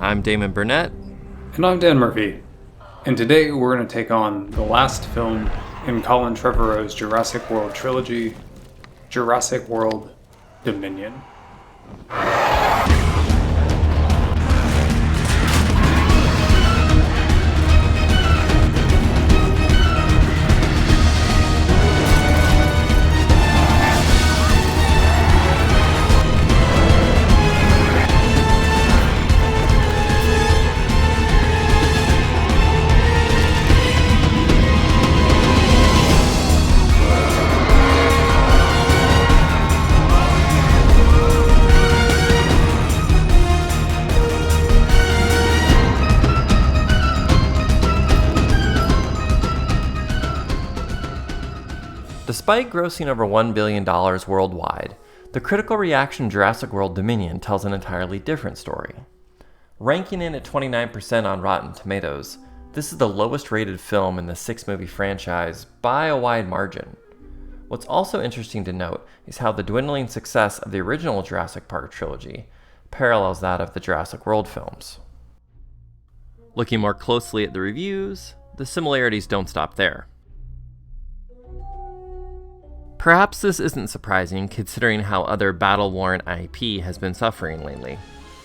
I'm Damon Burnett. And I'm Dan Murphy. And today we're going to take on the last film in Colin Trevorrow's Jurassic World trilogy, Jurassic World Dominion. Despite grossing over $1 billion worldwide, the critical reaction to Jurassic World Dominion tells an entirely different story. Ranking in at 29% on Rotten Tomatoes, this is the lowest rated film in the 6-movie franchise by a wide margin. What's also interesting to note is how the dwindling success of the original Jurassic Park trilogy parallels that of the Jurassic World films. Looking more closely at the reviews, the similarities don't stop there. Perhaps this isn't surprising considering how other battle-worn IP has been suffering lately.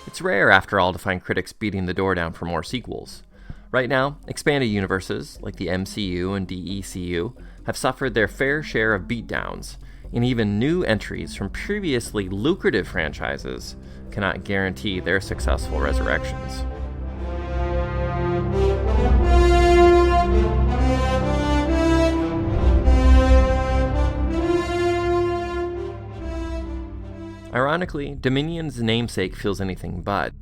It's rare, after all, to find critics beating the door down for more sequels. Right now, expanded universes, like the MCU and DECU, have suffered their fair share of beatdowns, and even new entries from previously lucrative franchises cannot guarantee their successful resurrections. Ironically, Dominion's namesake feels anything but.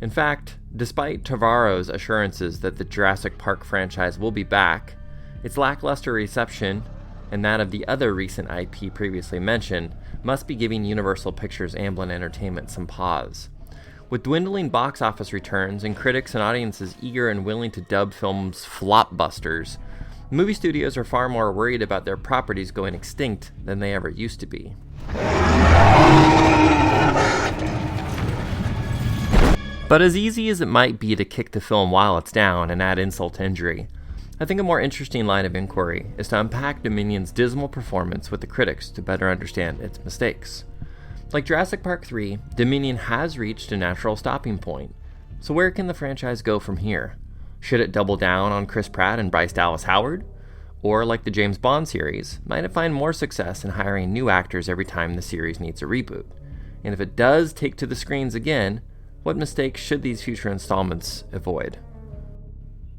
In fact, despite Trevorrow's assurances that the Jurassic Park franchise will be back, its lackluster reception, and that of the other recent IP previously mentioned, must be giving Universal Pictures Amblin Entertainment some pause. With dwindling box office returns and critics and audiences eager and willing to dub films flopbusters, movie studios are far more worried about their properties going extinct than they ever used to be. But as easy as it might be to kick the film while it's down and add insult to injury, I think a more interesting line of inquiry is to unpack Dominion's dismal performance with the critics to better understand its mistakes. Like Jurassic Park 3, Dominion has reached a natural stopping point. So where can the franchise go from here? Should it double down on Chris Pratt and Bryce Dallas Howard? Or, like the James Bond series, might it find more success in hiring new actors every time the series needs a reboot? And if it does take to the screens again, what mistakes should these future installments avoid?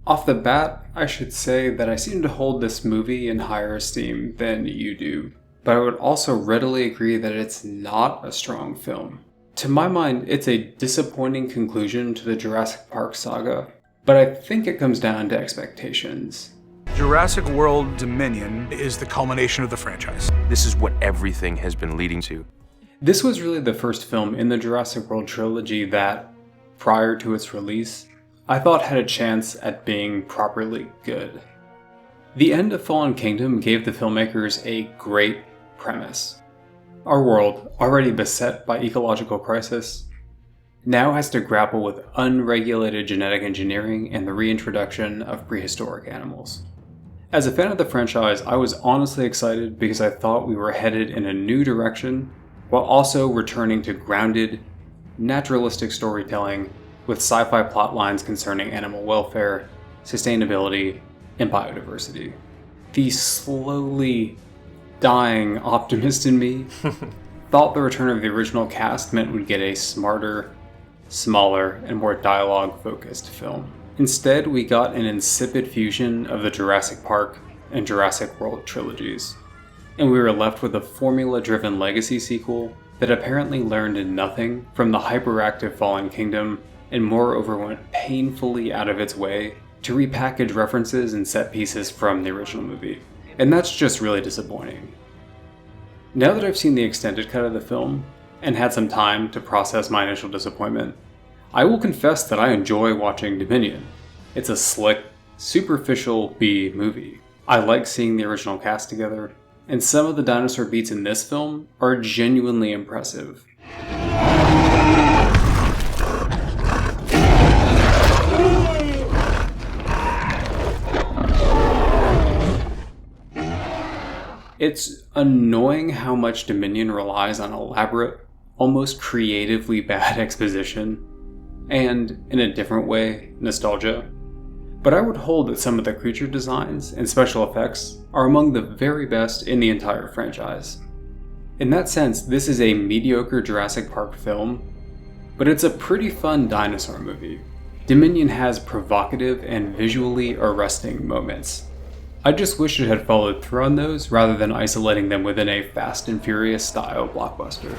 Off the bat, I should say that I seem to hold this movie in higher esteem than you do, but I would also readily agree that it's not a strong film. To my mind, it's a disappointing conclusion to the Jurassic Park saga, but I think it comes down to expectations. Jurassic World Dominion is the culmination of the franchise. This is what everything has been leading to. This was really the first film in the Jurassic World trilogy that, prior to its release, I thought had a chance at being properly good. The end of Fallen Kingdom gave the filmmakers a great premise. Our world, already beset by ecological crisis, now has to grapple with unregulated genetic engineering and the reintroduction of prehistoric animals. As a fan of the franchise, I was honestly excited because I thought we were headed in a new direction, while also returning to grounded, naturalistic storytelling with sci-fi plot lines concerning animal welfare, sustainability, and biodiversity. The slowly dying optimist in me thought the return of the original cast meant we'd get a smarter, smaller, and more dialogue-focused film. Instead, we got an insipid fusion of the Jurassic Park and Jurassic World trilogies, and we were left with a formula-driven legacy sequel that apparently learned nothing from the hyperactive Fallen Kingdom and moreover went painfully out of its way to repackage references and set pieces from the original movie. And that's just really disappointing. Now that I've seen the extended cut of the film, and had some time to process my initial disappointment, I will confess that I enjoy watching Dominion. It's a slick, superficial B movie. I like seeing the original cast together, and some of the dinosaur beats in this film are genuinely impressive. It's annoying how much Dominion relies on elaborate, almost creatively bad exposition, and, in a different way, nostalgia. But I would hold that some of the creature designs and special effects are among the very best in the entire franchise. In that sense, this is a mediocre Jurassic Park film, but it's a pretty fun dinosaur movie. Dominion has provocative and visually arresting moments. I just wish it had followed through on those rather than isolating them within a Fast and Furious style blockbuster.